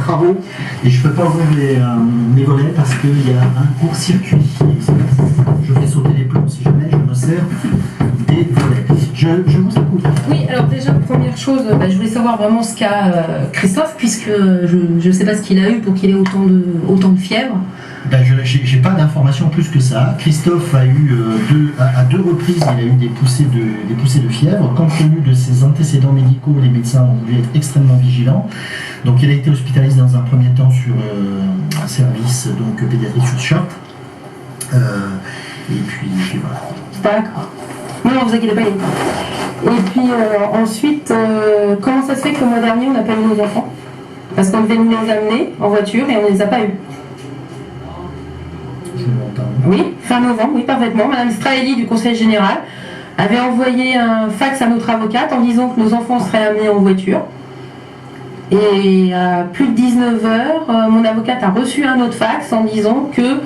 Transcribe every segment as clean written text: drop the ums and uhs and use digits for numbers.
travaux et je ne peux pas ouvrir mes volets parce qu'il y a un court-circuit. Je fais sauter les plombs si jamais je me sers des volets. Je vous écoute. Oui, alors déjà, première chose, je voulais savoir vraiment ce qu'a Christophe, puisque je ne sais pas ce qu'il a eu pour qu'il ait autant de fièvre. Je n'ai pas d'informations plus que ça. Christophe a eu à deux reprises, il a eu des poussées de fièvre. Compte tenu de ses antécédents médicaux, les médecins ont dû être extrêmement vigilants. Donc il a été hospitalisé dans un premier temps sur un service pédiatrique sur Chartres. Et puis voilà. D'accord. Non, vous inquiétez pas. Et puis ensuite, comment ça se fait que le mois dernier on n'a pas eu nos enfants? Parce qu'on devait nous les amener en voiture et on ne les a pas eus. Oui, fin novembre, oui, parfaitement. Madame Straeli du Conseil Général avait envoyé un fax à notre avocate en disant que nos enfants seraient amenés en voiture. Et à plus de 19h, mon avocate a reçu un autre fax en disant que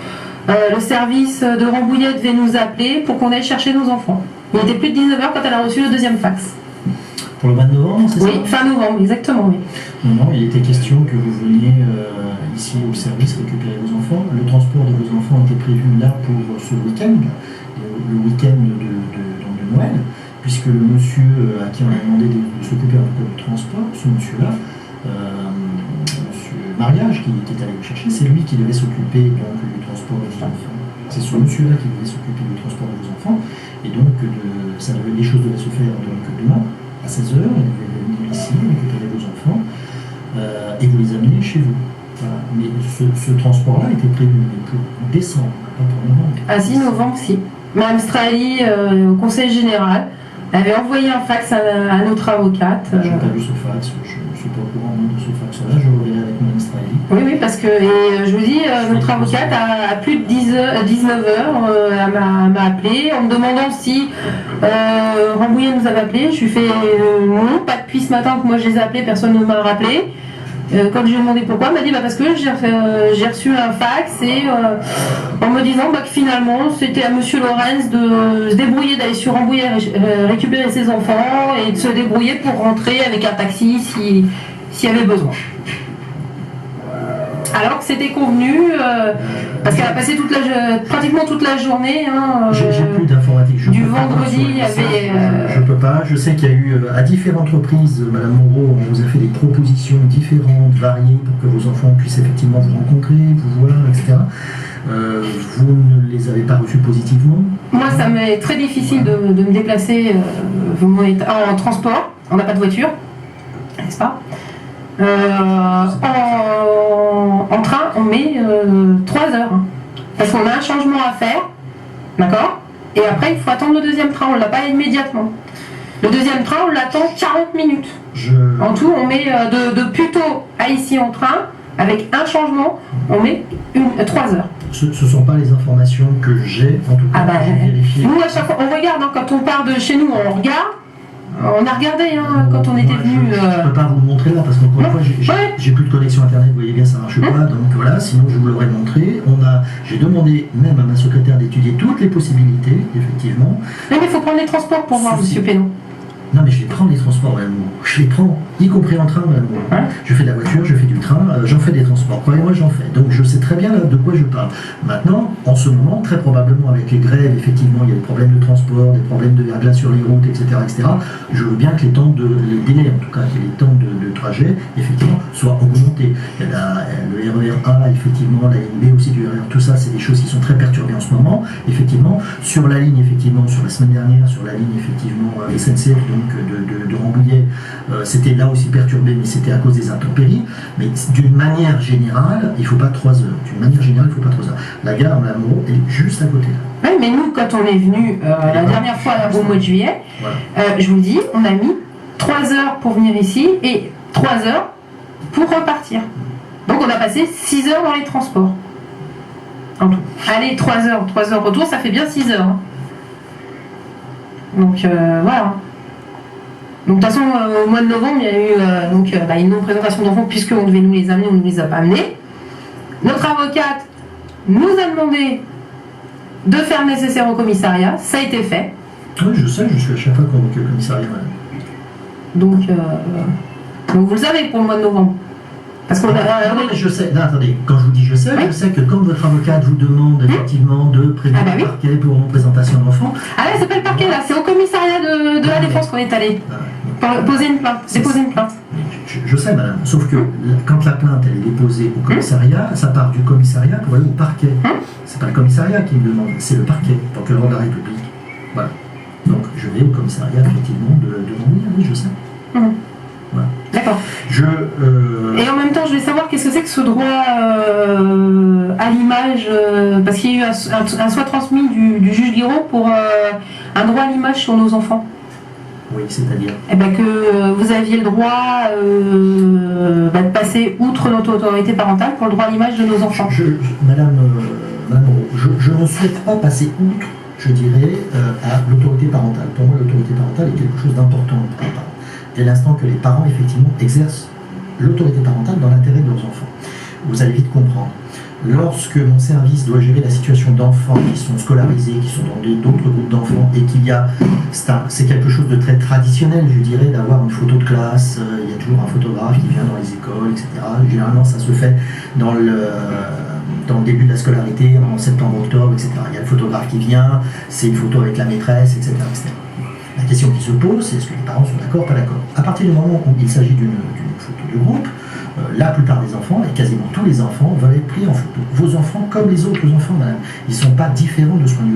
le service de Rambouillet devait nous appeler pour qu'on aille chercher nos enfants. Il était plus de 19h quand elle a reçu le deuxième fax. Pour le mois de novembre, c'est ça? Oui, fin novembre, exactement, oui. Non, il était question que vous veniez ici au service récupérer vos enfants. Le transport de vos enfants était prévu là pour ce week-end, le week-end de Noël, puisque le monsieur à qui on a demandé de s'occuper un peu du transport, ce monsieur-là, monsieur Mariage, qui est allé le chercher, c'est lui qui devait s'occuper du transport de vos enfants. C'est ce monsieur-là qui devait s'occuper du transport de vos enfants, et donc les choses devaient se faire demain. À 16h, vous devez venir ici, récupérer vos enfants et vous les amener chez vous. Voilà. Mais ce transport-là était prévu pour décembre, pas pour novembre. Ah si, novembre, si. Madame Straeli, au Conseil Général, avait envoyé un fax à notre avocate. Je n'ai pas vu ce fax, je ne suis pas au courant de ce fax-là, je reverrai avec Madame Straeli. Oui, parce que, je vous dis, notre avocate, à plus de 19h, elle m'a appelé en me demandant si Rambouillet nous avait appelé. Je lui ai fait non, pas depuis ce matin que moi je les ai appelés, personne ne m'a rappelé. Quand je lui ai demandé pourquoi, elle m'a dit parce que j'ai reçu un fax et en me disant que finalement c'était à monsieur Lorenz de se débrouiller d'aller sur Rambouillet récupérer ses enfants et de se débrouiller pour rentrer avec un taxi s'il y avait besoin. Alors que c'était convenu, parce qu'elle a passé pratiquement toute la journée. J'ai plus d'informatique. Du vendredi, il y avait. Je peux pas. Je sais qu'il y a eu à différentes reprises, Madame Moreau, on vous a fait des propositions différentes, variées, pour que vos enfants puissent effectivement vous rencontrer, vous voir, etc. Vous ne les avez pas reçus positivement? Moi, ça m'est très difficile de me déplacer en transport. On n'a pas de voiture, n'est-ce pas? En train, on met 3 heures. Parce qu'on a un changement à faire, d'accord? Et après, il faut attendre le deuxième train, on ne l'a pas immédiatement. Le deuxième train, on l'attend 40 minutes. En tout, on met de Puteaux à ici en train, avec un changement, on met 3 heures. Ce ne sont pas les informations que j'ai, en tout cas, j'ai vérifié. Nous, à chaque fois, on regarde, quand on part de chez nous, on regarde. On a regardé quand on était venu. Je ne peux pas vous le montrer là parce qu'encore une fois, j'ai plus de connexion internet, vous voyez bien, ça ne marche pas. Donc voilà, sinon je vous l'aurais montré. J'ai demandé même à ma secrétaire d'étudier toutes les possibilités, effectivement. Mais il faut prendre les transports pour voir, monsieur Pénaud. Non, mais je vais prendre les transports, madame Moreau. Je les prends, y compris en train, madame Moreau. Je fais de la voiture, je fais du train, j'en fais des transports. Croyez-moi, j'en fais. Donc je sais très bien là, de quoi je parle. Maintenant, en ce moment, très probablement avec les grèves, effectivement, il y a des problèmes de transport, des problèmes de verglas sur les routes, etc., etc. Je veux bien que les délais, en tout cas, que les temps de trajet, effectivement, soient augmentés. Il y a le RER A, effectivement, la ligne B aussi du RER, tout ça, c'est des choses qui sont très perturbées en ce moment. Effectivement, sur la ligne, effectivement, sur la semaine dernière, sur la ligne, effectivement, SNCF, de Rambouillet, c'était là aussi perturbé, mais c'était à cause des intempéries. Mais d'une manière générale, il ne faut pas 3 heures. D'une manière générale, il ne faut pas 3 heures. La gare, Madame Moreau, elle est juste à côté là. Oui, mais nous, quand on est venu la dernière fois au mois de juillet, voilà. Je vous dis, on a mis 3 heures pour venir ici et 3 heures pour repartir. Donc on a passé 6 heures dans les transports. En tout. Allez, 3 heures retour, ça fait bien 6 heures. Donc voilà. Donc de toute façon, au mois de novembre, il y a eu une non-présentation d'enfants puisqu'on devait nous les amener, on ne nous les a pas amenés. Notre avocate nous a demandé de faire le nécessaire au commissariat, ça a été fait. Oui, je sais, je suis à chaque fois convoqué au commissariat, madame. Donc vous le savez pour le mois de novembre. Parce qu'on a... Non, mais je sais, non, attendez, quand je vous dis je sais, Oui. je sais que comme votre avocate vous demande effectivement de prévenir Ah bah le oui. parquet pour non-présentation d'enfant, Ah là, c'est pas le parquet, là, c'est au commissariat de la Défense qu'on est allé. Poser une plainte, déposer une plainte. je sais madame, sauf que quand la plainte elle est déposée au commissariat, ça part du commissariat pour aller au parquet. C'est pas le commissariat qui me demande, c'est le parquet, procureur de la République. Voilà. Donc je vais au commissariat effectivement de Montmirail, oui je sais. Voilà. D'accord. Et en même temps, je vais savoir qu'est-ce que c'est que ce droit à l'image, parce qu'il y a eu un soit transmis du juge Guiraud pour un droit à l'image sur nos enfants. Oui, c'est-à-dire Eh ben que vous aviez le droit de passer outre notre autorité parentale pour le droit à l'image de nos enfants. Madame Moreau, je ne souhaite pas passer outre, je dirais, à l'autorité parentale. Pour moi, l'autorité parentale est quelque chose d'important pour les parents. Dès l'instant que les parents, effectivement, exercent l'autorité parentale dans l'intérêt de leurs enfants. Vous allez vite comprendre. Lorsque mon service doit gérer la situation d'enfants qui sont scolarisés, qui sont dans d'autres groupes d'enfants, et qu'il y a, c'est quelque chose de très traditionnel, je dirais, d'avoir une photo de classe, il y a toujours un photographe qui vient dans les écoles, etc. Généralement, ça se fait dans le début de la scolarité, en septembre, octobre, etc. Il y a le photographe qui vient, c'est une photo avec la maîtresse, etc. etc. La question qui se pose, c'est est-ce que les parents sont d'accord, pas d'accord. À partir du moment où il s'agit d'une photo de groupe, la plupart des enfants, et quasiment tous les enfants, veulent être pris en photo. Vos enfants, comme les autres enfants, madame, ils ne sont pas différents de ce point de vue.